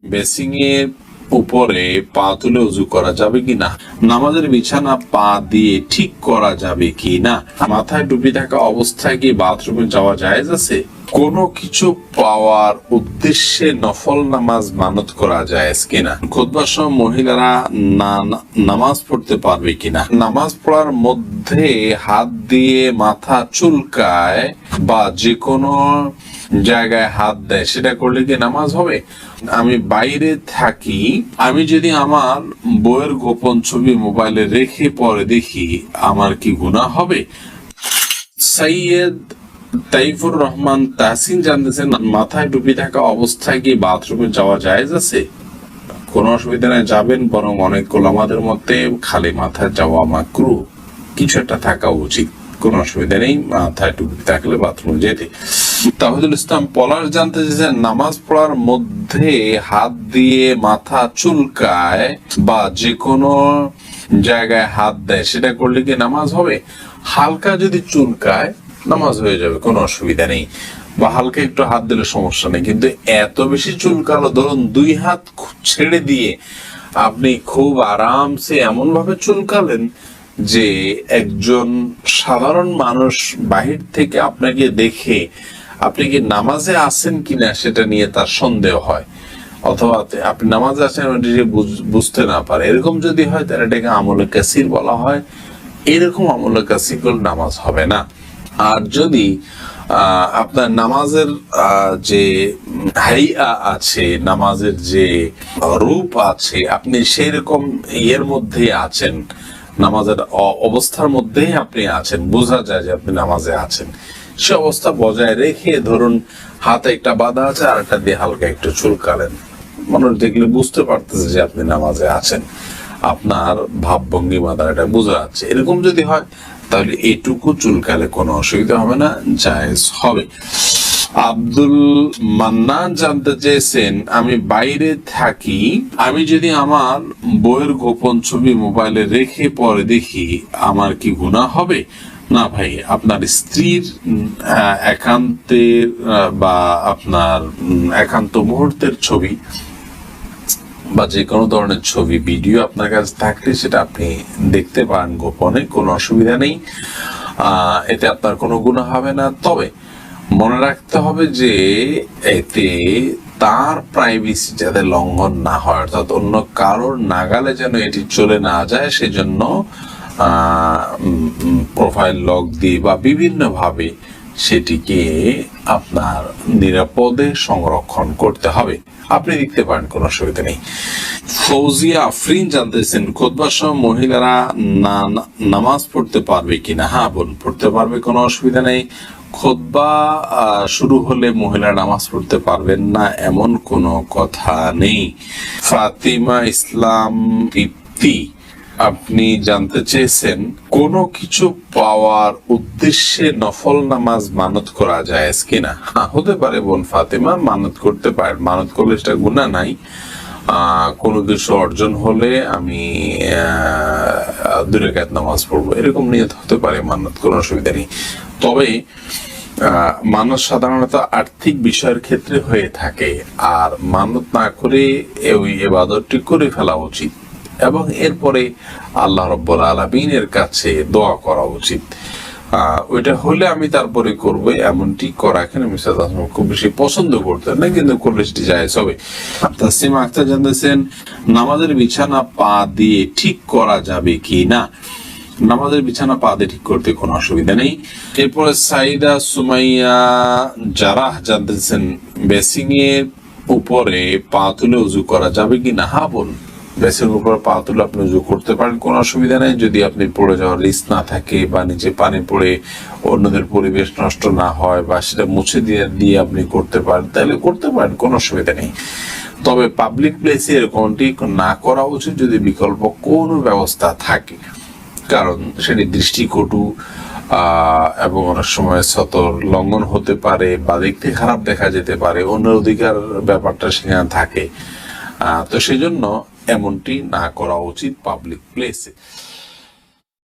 Basin এর উপরে পা তুলে উজু করা যাবে কিনা, নামাজের বিছানা পা দিয়ে ঠিক করা যাবে কিনা, মাথায় টুপি থাকা অবস্থায় কি বাথরুমে যাওয়া জায়েজ আছে, কোনো কিছু পাওয়ার উদ্দেশ্যে নফল নামাজ মানত করা জায়েজ কিনা, খুতবার সময় মহিলারা নামাজ পড়তে পারবে কিনা, নামাজ পড়ার মধ্যে হাত দিয়ে মাথা চুলকায় বা যে কোনো জায়গায় হাত দেয় সেটা করলে কি নামাজ হবে, আমি বাইরে থাকি, আমি যদি আমার বইয়ের গোপন ছবি মোবাইলে রেখে পরে দেখি আমার কি গুনাহ হবে। সৈয়দ তাইফুর রহমান তাহসিন জানতেছেন, মাথায় টুপি থাকা অবস্থায় কি বাথরুমে যাওয়া জায়েজ আছে? কোনো অসুবিধা নাই, যাবেন, বরং অনেক ওলামাদের মতে খালি মাথায় যাওয়া মাকরুহ, কিছু একটা থাকা উচিত, কোনো অসুবিধা নেই মাথায় টুপি থাকলে বাথরুমে যেতে। তাহিদুল ইসলাম পলাশ জানতে চেয়েছেন, নামাজ পড়ার মধ্যে হাত দিয়ে মাথা চুলকায় বা যে কোনো জায়গায় হাত দেয় সেটা করলে কি নামাজ হবে? হালকা যদি চুলকায় নামাজ হয়ে যাবে, কোনো অসুবিধা নেই, বা হালকা একটু হাত দিলে সমস্যা নেই, কিন্তু এত বেশি চুলকালো, ধরুন দুই হাত ছেড়ে দিয়ে আপনি খুব আরামসে এমন ভাবে চুলকালেন যে একজন সাধারণ মানুষ বাহির থেকে আপনাকে দেখে আপনি কি নামাজে আছেন কিনা সেটা নিয়ে তার সন্দেহ হয়, অথবা আপনি নামাজে আছেন বুঝতে না পারে, এরকম যদি হয় তাহলে এটাকে আমলে কাসির বলা হয়। এরকম আমলে কাসির করলে নামাজ হবে না। আর যদি আপনার নামাজের যে হাইয়া আছে, নামাজের যে রূপ আছে, আপনি সেই রকম ইয়ের মধ্যে আছেন, নামাজের অবস্থার মধ্যেই আপনি আছেন, বোঝা যায় যে আপনি নামাজে আছেন, সে অবস্থা বজায় রেখে ধরুন হাতে একটা বাঁধা আছে আর একটা দিয়ে হালকা একটু চুলকালেন, মানুষ দেখলে বুঝতে পারতেছে যে আপনি নামাজে আছেন, আপনার ভাবভঙ্গিমা দ্বারা এটা বোঝা যাচ্ছে, এরকম যদি হয় তাহলে এইটুকু চুলকালে কোনো অসুবিধা হবে না, জায়েজ হবে। আব্দুল মান্নান জানতে চেয়েছেন, আমি বাইরে থাকি, আমি যদি আমার বইয়ের গোপন ছবি মোবাইলে রেখে পরে দেখি আমার কি গুনাহ হবে? না ভাই, আপনার স্ত্রীর একান্তের বা আপনার একান্ত মুহূর্তের ছবি বা যে কোনো ধরনের ছবি ভিডিও আপনার কাছে থাকলে সেটা আপনি দেখতে পারেন গোপনে, কোনো অসুবিধা নেই, এতে আপনার কোনো গুনাহ হবে না। তবে মনে রাখতে হবে যে এতে তার প্রাইভেসি যাতে লঙ্ঘন না হয়, অর্থাৎ অন্য কারোর নাগালে যেন এটি চলে না যায়, সেজন্য প্রোফাইল লক দিয়ে বা বিভিন্ন ভাবে সেটিকে আপনার নিরাপদে সংরক্ষণ করতে হবে। আপনি দেখতে পারেন, কোনো অসুবিধা নেই। ফৌজিয়া আফরিন জানতেছেন, খুতবার সময় মহিলারা নামাজ পড়তে পারবে কিনা? হ্যাঁ বোন, পড়তে পারবে, কোনো অসুবিধা নেই। খুতবা শুরু হলে মহিলা নামাজ পড়তে পারবেন না এমন কোনো কথা নেই। ফাতিমা ইসলাম দীপ্তি আপনি জানতে চেয়েছেন, কোনো কিছু পাওয়ার উদ্দেশ্যে নফল নামাজ মানত করা যায় কিনা? হ্যাঁ, হতে পারে বোন ফাতেমা, মানত করতে পারে, মানত করলে সেটা গুনাহ নাই। কোনো কিছু অর্জন হলে আমি 2 রাকাত নামাজ পড়বো, এরকম নিয়ত হতে পারে, মানত কোনো অসুবিধা নেই। তবে মানত সাধারণত আর্থিক বিষয়ের ক্ষেত্রে হয়ে থাকে, আর মানত না করে ওই ইবাদতটি করে ফেলা উচিত এবং এরপরে আল্লাহ রাব্বুল আলামিনের কাছে দোয়া করা উচিত। ওইটা হলে আমি তারপরে করবো, এমনটি করা এখানে খুব বেশি পছন্দ করতেন না, কিন্তু করলে সেটি জায়েজ হবে। তাসলিমা আক্তার জানতেছেন, নামাজের বিছানা পা দিয়ে ঠিক করা যাবে কি না? নামাজের বিছানা পা দিয়ে ঠিক করতে কোনো অসুবিধা নেই। এরপরে সাইদা সুমাইয়া জারাহ জানতেছেন, বেসিং এর উপরে পা তুলে উজু করা যাবে কি না? হ্যাঁ বোন, বেসিং উপর পা তুলে আপনি উজু করতে পারেন, কোনো অসুবিধা নেই, যদি আপনি পড়ে যাওয়ার রিস্ক না থাকে বা নিচে পানি পড়ে অন্যদের পরিবেশ নষ্ট না হয় বা সেটা মুছে দিয়ে আপনি করতে পারেন, তাহলে করতে পারেন, কোনো অসুবিধা নেই। তবে পাবলিক প্লেসে এরকমটি না করা উচিত যদি বিকল্প কোনো ব্যবস্থা থাকে, কারণ সেটি দৃষ্টিকটু এবং অনেক সময় সতর লঙ্ঘন হতে পারে বা দেখতে খারাপ দেখা যেতে পারে, অন্যের অধিকার ব্যাপারটা সেখানে থাকে, তো সেই জন্য এমনটি না করা উচিত পাবলিক প্লেসে।